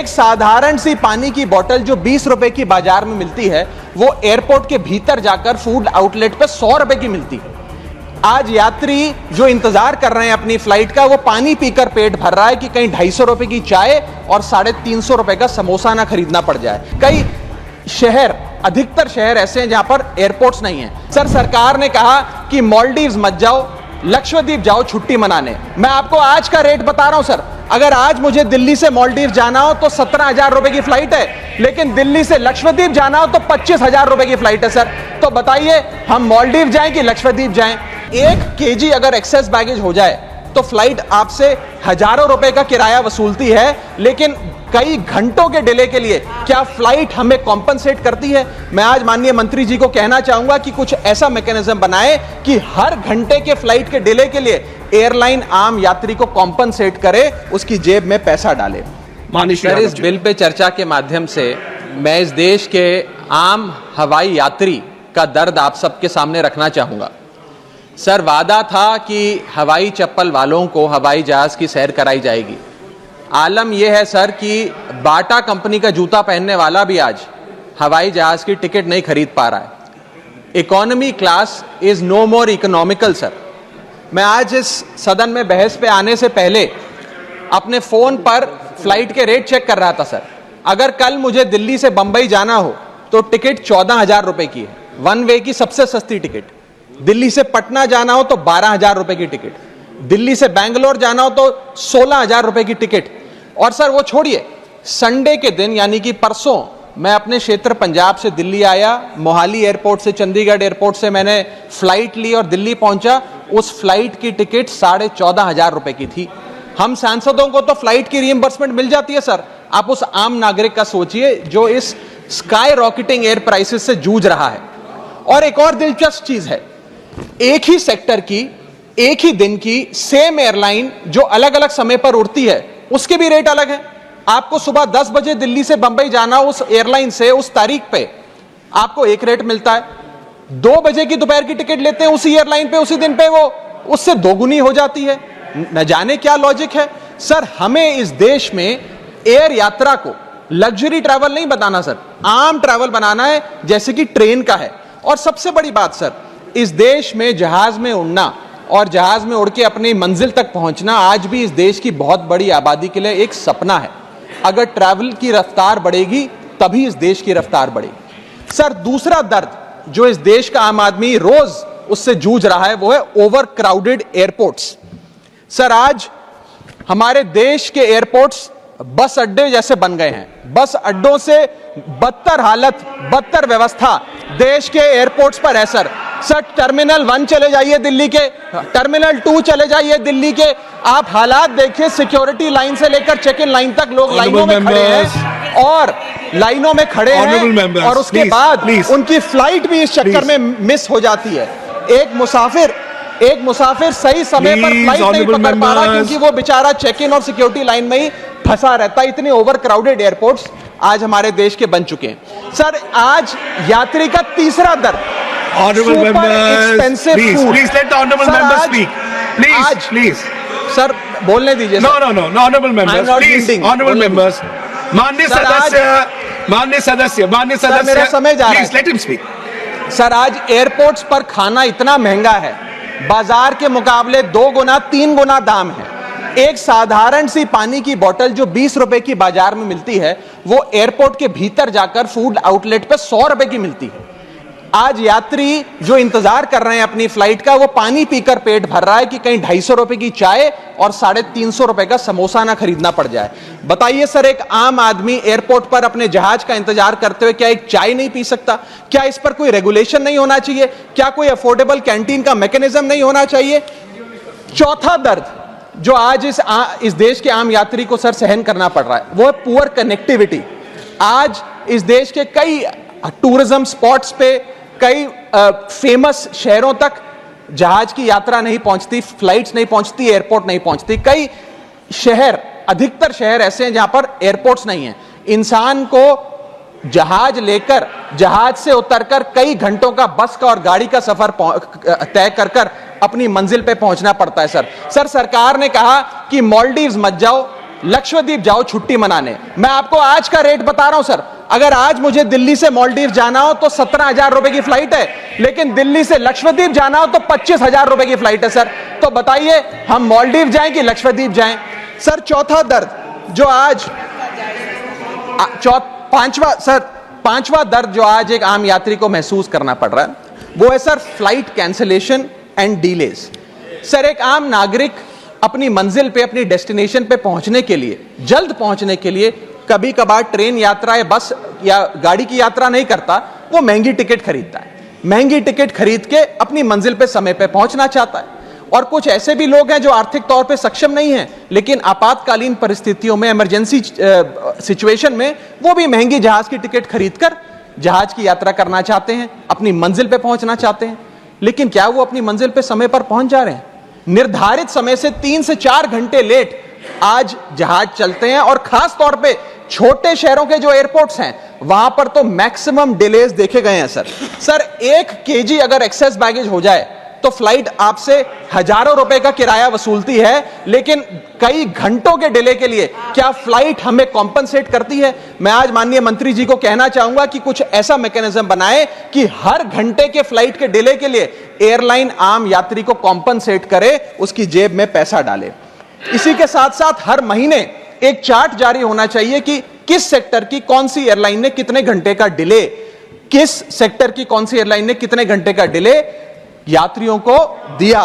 एक साधारण सी पानी की बोतल जो 20 रुपए की बाजार में मिलती है वो एयरपोर्ट के भीतर जाकर फूड आउटलेट पर 100 रुपए की मिलती है। आज यात्री जो इंतजार कर रहे हैं अपनी फ्लाइट का, वो पानी पीकर पेट भर रहा है कि कहीं 250 रुपए की चाय और 350 रुपए का समोसा ना खरीदना पड़ जाए। कई शहर, अधिकतर शहर ऐसे हैं जहां पर एयरपोर्ट्स नहीं है। सर, सरकार ने कहा कि मालदीव्स मत जाओ, लक्षद्वीप जाओ छुट्टी मनाने। मैं आपको आज का रेट बता रहा हूं सर, अगर आज मुझे दिल्ली से मालदीव जाना हो तो 17,000 रुपए की फ्लाइट है, लेकिन दिल्ली से लक्षद्वीप जाना हो तो 25,000 रुपए की फ्लाइट है। सर, तो बताइए हम मालदीव जाएं कि लक्षद्वीप जाएं? 1 केजी अगर एक्सेस बैगेज हो जाए तो फ्लाइट आपसे हजारों रुपए का किराया वसूलती है, लेकिन कई घंटों के डिले के लिए क्या फ्लाइट हमें कॉम्पनसेट करती है? मैं आज माननीय मंत्री जी को कहना चाहूंगा कि कुछ ऐसा मैकेनिज्म बनाए कि हर घंटे के फ्लाइट के डिले के लिए एयरलाइन आम यात्री को कॉम्पनसेट करे, उसकी जेब में पैसा डाले। सर, इस बिल पे चर्चा के माध्यम से मैं इस देश के आम हवाई यात्री का दर्द आप सबके सामने रखना चाहूंगा। सर, वादा था कि हवाई चप्पल वालों को हवाई जहाज की सैर कराई जाएगी। आलम यह है सर कि बाटा कंपनी का जूता पहनने वाला भी आज हवाई जहाज की टिकट नहीं खरीद पा रहा है। Economy class is no more economical. Sir, मैं आज इस सदन में बहस पे आने से पहले अपने फोन पर फ्लाइट के रेट चेक कर रहा था। सर, अगर कल मुझे दिल्ली से बंबई जाना हो तो टिकट 14,000 रुपए की है, वन वे की सबसे सस्ती टिकट। दिल्ली से पटना जाना हो तो 12,000 रुपए की टिकट, दिल्ली से बैंगलोर जाना हो तो 16,000 रुपए की टिकट। और सर वो छोड़िए, संडे के दिन यानी कि परसों मैं अपने क्षेत्र पंजाब से दिल्ली आया, मोहाली एयरपोर्ट से, चंडीगढ़ एयरपोर्ट से मैंने फ्लाइट ली और दिल्ली पहुंचा। उस फ्लाइट की टिकट 14,500 रुपए की थी। हम सांसदों को तो फ्लाइट की रीइंबर्समेंट मिल जाती है सर, आप उस आम नागरिक का सोचिए जो इस स्काई रॉकेटिंग एयर प्राइसेस से जूझ रहा है। और एक और दिलचस्प चीज है, एक ही सेक्टर की, एक ही दिन की सेम एयरलाइन जो अलग अलग समय पर उड़ती है उसके भी रेट अलग है। आपको सुबह 10 बजे दिल्ली से बंबई जाना, उस एयरलाइन से उस तारीख पे आपको एक रेट मिलता है। 2 बजे की दोपहर की टिकट लेते हैं उसी एयरलाइन पे, उसी दिन पे वो उससे दोगुनी हो जाती है। न जाने क्या लॉजिक है। सर, हमें इस देश में एयर यात्रा को लग्जरी ट्रैवल नहीं बनाना सर, आम ट्रैवल बनाना है जैसे कि ट्रेन का है। और सबसे बड़ी बात सर, इस देश में जहाज में उड़ना और जहाज में उड़ के अपनी मंजिल तक पहुंचना आज भी इस देश की बहुत बड़ी आबादी के लिए एक सपना है। अगर ट्रैवल की रफ्तार बढ़ेगी तभी इस देश की रफ्तार बढ़ेगी। सर, दूसरा दर्द जो इस देश का आम आदमी रोज उससे जूझ रहा है वो है ओवर क्राउडेड एयरपोर्ट्स। सर, आज हमारे देश के एयरपोर्ट्स बस अड्डे जैसे बन गए हैं। बस अड्डों से बदतर हालत, बदतर व्यवस्था देश के एयरपोर्ट्स पर है सर। सर, टर्मिनल 1 चले जाइए दिल्ली के, टर्मिनल 2 चले जाइए दिल्ली के, आप हालात देखिए। सिक्योरिटी लाइन से लेकर चेक इन लाइन तक लोग लाइनों में खड़े हैं और लाइनों में खड़े हैं और उसके बाद उनकी फ्लाइट भी इस चक्कर में मिस हो जाती है। एक मुसाफिर सही समय पर फ्लाइट नहीं पकड़ पा रहा क्योंकि वो बेचारा चेक इन और सिक्योरिटी लाइन में ही फंसा रहता है। इतने ओवर क्राउडेड एयरपोर्ट्स आज हमारे देश के बन चुके हैं। सर, आज यात्री का तीसरा दर्द, Honorable members, please let the honorable members speak. Please. Sir, बोलने दीजिए। No, honorable members, please, honorable members. माननीय सदस्य, मेरा समय जा रहा है। Please let him speak. Sir, आज एयरपोर्ट्स पर खाना इतना महंगा है, बाजार के मुकाबले 2 गुना 3 गुना दाम है। एक साधारण सी पानी की बोतल जो 20 रुपए की बाजार में मिलती है वो एयरपोर्ट के भीतर जाकर फूड आउटलेट पर 100 रुपए की मिलती है। आज यात्री जो इंतजार कर रहे हैं अपनी फ्लाइट का, वो पानी पीकर पेट भर रहा है कि कहीं 250 रुपए की चाय और 350 रुपए का समोसा ना खरीदना पड़ जाए। बताइए सर, एक आम आदमी एयरपोर्ट पर अपने जहाज का इंतजार करते हुए क्या एक चाय नहीं पी सकता? क्या इस पर कोई रेगुलेशन नहीं होना चाहिए? क्या कोई अफोर्डेबल कैंटीन का मैकेनिज्म नहीं होना चाहिए? चौथा दर्द जो आज इस देश के आम यात्री को सर सहन करना पड़ रहा है वो है पुअर कनेक्टिविटी। आज इस देश के कई टूरिज्म स्पॉट्स पे, कई फेमस शहरों तक जहाज की यात्रा नहीं पहुंचती, फ्लाइट्स नहीं पहुंचती, एयरपोर्ट नहीं पहुंचती। कई शहर, अधिकतर शहर ऐसे हैं जहां पर एयरपोर्ट्स नहीं है। इंसान को जहाज लेकर, जहाज से उतरकर कई घंटों का बस का और गाड़ी का सफर तय कर अपनी मंजिल पे पहुंचना पड़ता है सर। सरकार ने कहा कि मालदीव्स मत जाओ, लक्षद्वीप जाओ छुट्टी मनाने। मैं आपको आज का रेट बता रहा हूं सर, अगर आज मुझे दिल्ली से मालदीव जाना हो तो 17,000 रुपए की फ्लाइट है, लेकिन दिल्ली से लक्षद्वीप जाना हो तो 25,000 रुपए की फ्लाइट है सर। तो बताइए हम मालदीव जाएं कि लक्षद्वीप जाएं? सर चौथा दर्द जो आज पांचवा दर्द जो आज एक आम यात्री को महसूस करना पड़ रहा है वो है sir flight cancellation and delays. Sir एक आम नागरिक अपनी मंजिल पे, अपनी डेस्टिनेशन पे पहुंचने के लिए, जल्द पहुंचने के लिए कभी कभार ट्रेन यात्रा या बस या गाड़ी की यात्रा नहीं करता, वो महंगी टिकट खरीदता है। महंगी टिकट खरीद के अपनी मंजिल पे समय पे पहुंचना चाहता है। और कुछ ऐसे भी लोग हैं जो आर्थिक तौर पे सक्षम नहीं हैं, लेकिन आपातकालीन परिस्थितियों में, इमरजेंसी सिचुएशन में वो भी महंगी जहाज की टिकट खरीदकर जहाज की यात्रा करना चाहते हैं, अपनी मंजिल पे पहुंचना चाहते हैं। लेकिन क्या वो अपनी मंजिल पे समय पर पहुंच जा रहे हैं? निर्धारित समय से 3 से 4 घंटे लेट आज जहाज चलते हैं, और खास तौर पे छोटे शहरों के जो एयरपोर्ट्स हैं वहां पर तो मैक्सिमम डिलेज देखे गए हैं सर 1 केजी अगर एक्सेस बैगेज हो जाए तो फ्लाइट आपसे हजारों रुपए का किराया वसूलती है, लेकिन कई घंटों के डिले के लिए क्या फ्लाइट हमें कॉम्पनसेट करती है? मैं आज माननीय मंत्री जी को कहना चाहूंगा कि कुछ ऐसा मैकेनिज्म बनाए कि हर घंटे के फ्लाइट के डिले के लिए एयरलाइन आम यात्री को कॉम्पनसेट करे, उसकी जेब में पैसा डाले। इसी के साथ साथ हर महीने एक चार्ट जारी होना चाहिए कि किस सेक्टर की कौन सी एयरलाइन ने कितने घंटे का डिले, किस सेक्टर की कौन सी एयरलाइन ने कितने घंटे का डिले यात्रियों को दिया।